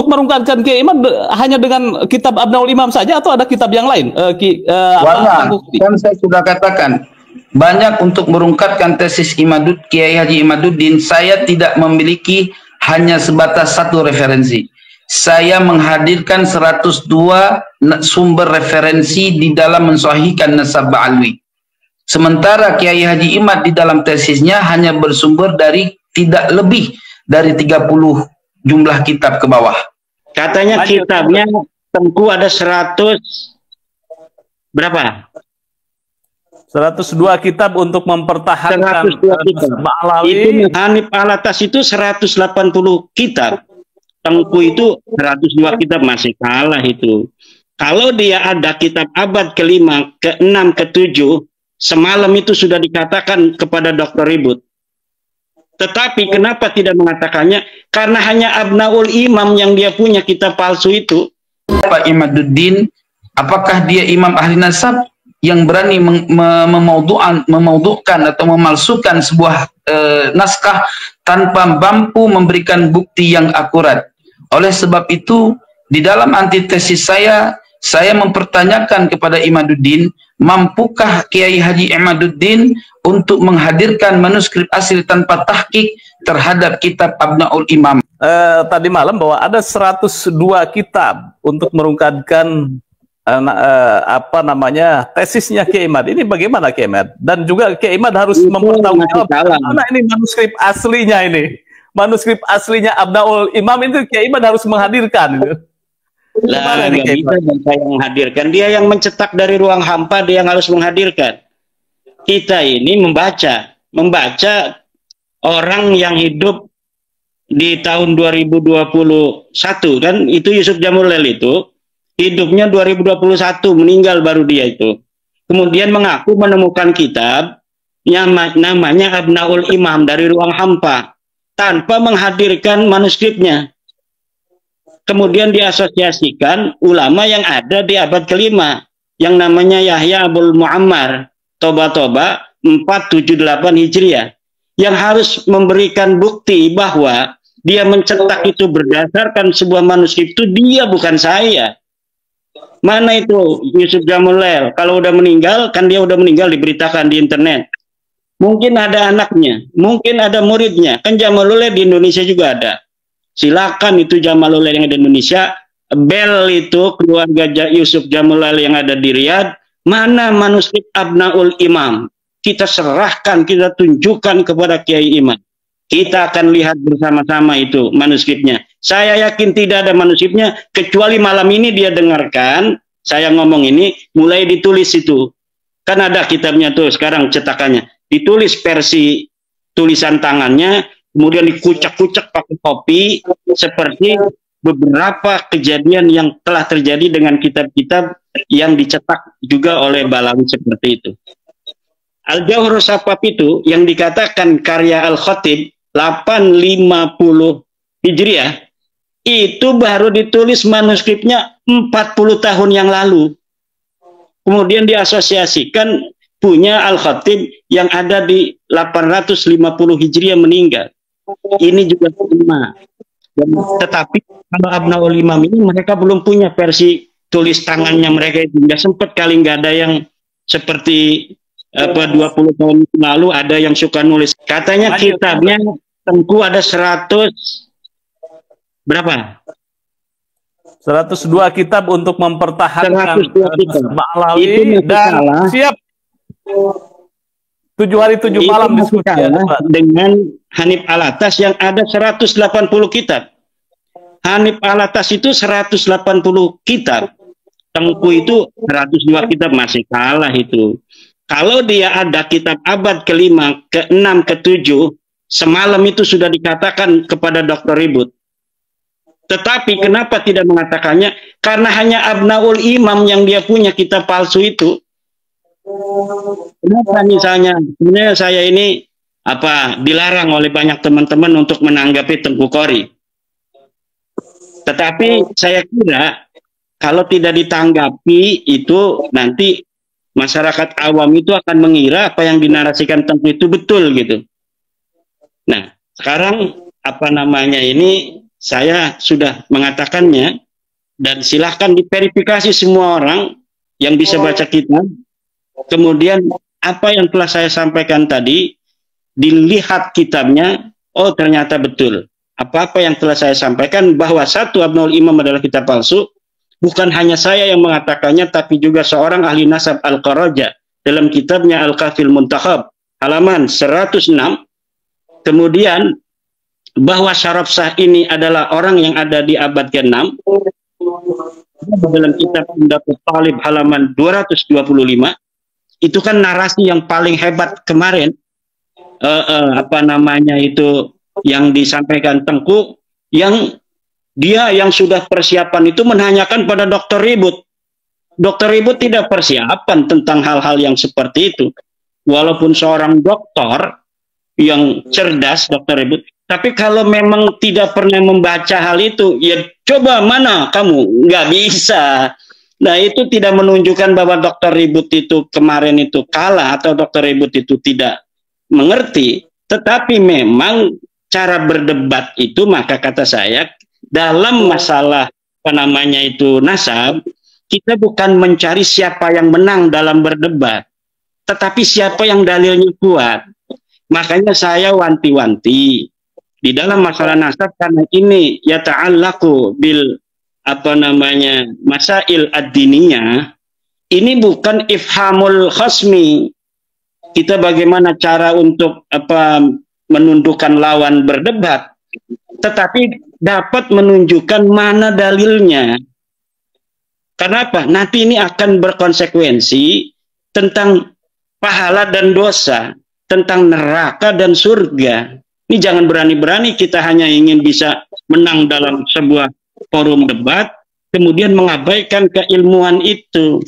merungkatkan Kiai Imam hanya dengan kitab Abnaul Imam saja atau ada kitab yang lain? Banyak, kan saya sudah katakan banyak untuk merungkatkan tesis Kiai Haji Imaduddin. Saya tidak memiliki hanya sebatas satu referensi. Saya menghadirkan 102 sumber referensi di dalam mensahihkan nasab Ba'alwi. Sementara Kiai Haji Imad di dalam tesisnya hanya bersumber dari tidak lebih dari 30 jumlah kitab ke bawah. Katanya kitabnya Tengku ada 100 berapa? 102 kitab untuk mempertahankan 102 kitab. Itu Hanif Alatas itu 180 kitab. Tengku itu 102 kitab, masih kalah itu. Kalau dia ada kitab abad ke-5, ke-6, ke-7, semalam itu sudah dikatakan kepada Dr. Ribut. Tetapi kenapa tidak mengatakannya? Karena hanya Abnaul Imam yang dia punya kitab palsu itu. Pak Imaduddin, apakah dia imam ahli nasab yang berani memaudukan atau memalsukan sebuah naskah tanpa mampu memberikan bukti yang akurat? Oleh sebab itu, di dalam antitesis saya mempertanyakan kepada Imaduddin, mampukah Kiai Haji Imaduddin untuk menghadirkan manuskrip asli tanpa tahqiq terhadap kitab Abnaul Imam? Tadi malam bahwa ada 102 kitab untuk merungkatkan tesisnya Kiai Imad. Ini bagaimana Kiai Imad? Dan juga Kiai Imad harus mempertanggungjawabkan mana ini manuskrip aslinya ini. Manuskrip aslinya Abnaul Imam itu Kiai Imad harus menghadirkan. Lah, nggak bisa saya menghadirkan. Dia yang mencetak dari ruang hampa, dia yang harus menghadirkan. Kita ini membaca orang yang hidup di tahun 2021 kan, itu Yusuf Jamulail itu hidupnya 2021, meninggal baru dia itu. Kemudian mengaku menemukan kitab yang namanya Abnaul Imam dari ruang hampa tanpa menghadirkan manuskripnya. Kemudian diasosiasikan ulama yang ada di abad ke-5 yang namanya Yahya Abul Muammar Toba 478 Hijriah, yang harus memberikan bukti bahwa dia mencetak itu berdasarkan sebuah manuskrip itu dia, bukan saya. Mana itu Yusuf Jamulail? Kalau udah meninggal, kan dia udah meninggal, diberitakan di internet. Mungkin ada anaknya, mungkin ada muridnya. Kan Jamulail di Indonesia juga ada. Silakan itu Jamulail yang ada di Indonesia, Bel itu keluarga Yusuf Jamulail yang ada di Riyadh. Mana manuskrip Abnaul Imam? Kita serahkan, kita tunjukkan kepada Kiai Imam. Kita akan lihat bersama-sama itu manuskripnya. Saya yakin tidak ada manuskripnya, kecuali malam ini dia dengarkan saya ngomong ini, mulai ditulis itu. Kan ada kitabnya tuh sekarang cetakannya. Ditulis versi tulisan tangannya, kemudian dikucak-kucak pakai kopi, seperti beberapa kejadian yang telah terjadi dengan kitab-kitab yang dicetak juga oleh Balawi seperti itu. Al-Jauhar Safaf itu yang dikatakan karya Al-Khatib 850 Hijriah, itu baru ditulis manuskripnya 40 tahun yang lalu. Kemudian diasosiasikan punya Al-Khatib yang ada di 850 Hijriah meninggal. Ini juga sama. Tetapi kalau Abnaul Imam ini mereka belum punya versi tulis tangannya mereka itu. Nggak sempat kali, nggak ada yang seperti 20 tahun lalu ada yang suka nulis. Katanya kitabnya Tengku ada 100 berapa? 102 kitab untuk mempertahankan Ba'alawi dan siap 7 hari 7 malam diskusi dengan Hanif Alatas yang ada 180 kitab. Hanif Alatas itu 180 kitab. Tengku itu 102 kitab, masih kalah itu. Kalau dia ada kitab abad ke-5, ke-6, ke-7, semalam itu sudah dikatakan kepada Dr. Ribut. Tetapi kenapa tidak mengatakannya? Karena hanya Abnaul Imam yang dia punya kitab palsu itu. Kenapa misalnya? Sebenarnya saya ini dilarang oleh banyak teman-teman untuk menanggapi Tengku Qori. Tetapi saya kira kalau tidak ditanggapi itu nanti masyarakat awam itu akan mengira apa yang dinarasikan Tengku itu betul gitu. Nah, sekarang ini Saya sudah mengatakannya, dan silahkan diverifikasi semua orang yang bisa baca kitab. Kemudian apa yang telah saya sampaikan tadi, dilihat kitabnya, oh ternyata betul. Apa-apa yang telah saya sampaikan bahwa satu Abnaul Imam adalah kitab palsu, bukan hanya saya yang mengatakannya, tapi juga seorang ahli nasab Al-Qaraja dalam kitabnya Al-Kafil Muntakhab, halaman 106. Kemudian bahwa Syaraf Shah ini adalah orang yang ada di abad ke-6, dalam kitab Pendapat Talib halaman 225, itu kan narasi yang paling hebat kemarin, apa namanya itu, yang disampaikan Tengku, yang dia yang sudah persiapan itu menanyakan pada Dr. Ribut. Dr. Ribut tidak persiapan tentang hal-hal yang seperti itu. Walaupun seorang dokter yang cerdas, Dr. Ribut, tapi kalau memang tidak pernah membaca hal itu, ya coba mana kamu? Nggak bisa. Nah, itu tidak menunjukkan bahwa Dr. Ribut itu kemarin itu kalah atau Dr. Ribut itu tidak mengerti. Tetapi memang cara berdebat itu, maka kata saya, dalam masalah apa namanya itu nasab, kita bukan mencari siapa yang menang dalam berdebat, tetapi siapa yang dalilnya kuat. Makanya saya wanti-wanti di dalam masalah nasab, karena ini ya ta'allaku bil apa namanya masail ad-diniyah, ini bukan ifhamul khasmi, kita bagaimana cara untuk apa menundukkan lawan berdebat, tetapi dapat menunjukkan mana dalilnya. Kenapa? Nanti ini akan berkonsekuensi tentang pahala dan dosa, tentang neraka dan surga. Ini jangan berani-berani kita hanya ingin bisa menang dalam sebuah forum debat, kemudian mengabaikan keilmuan itu.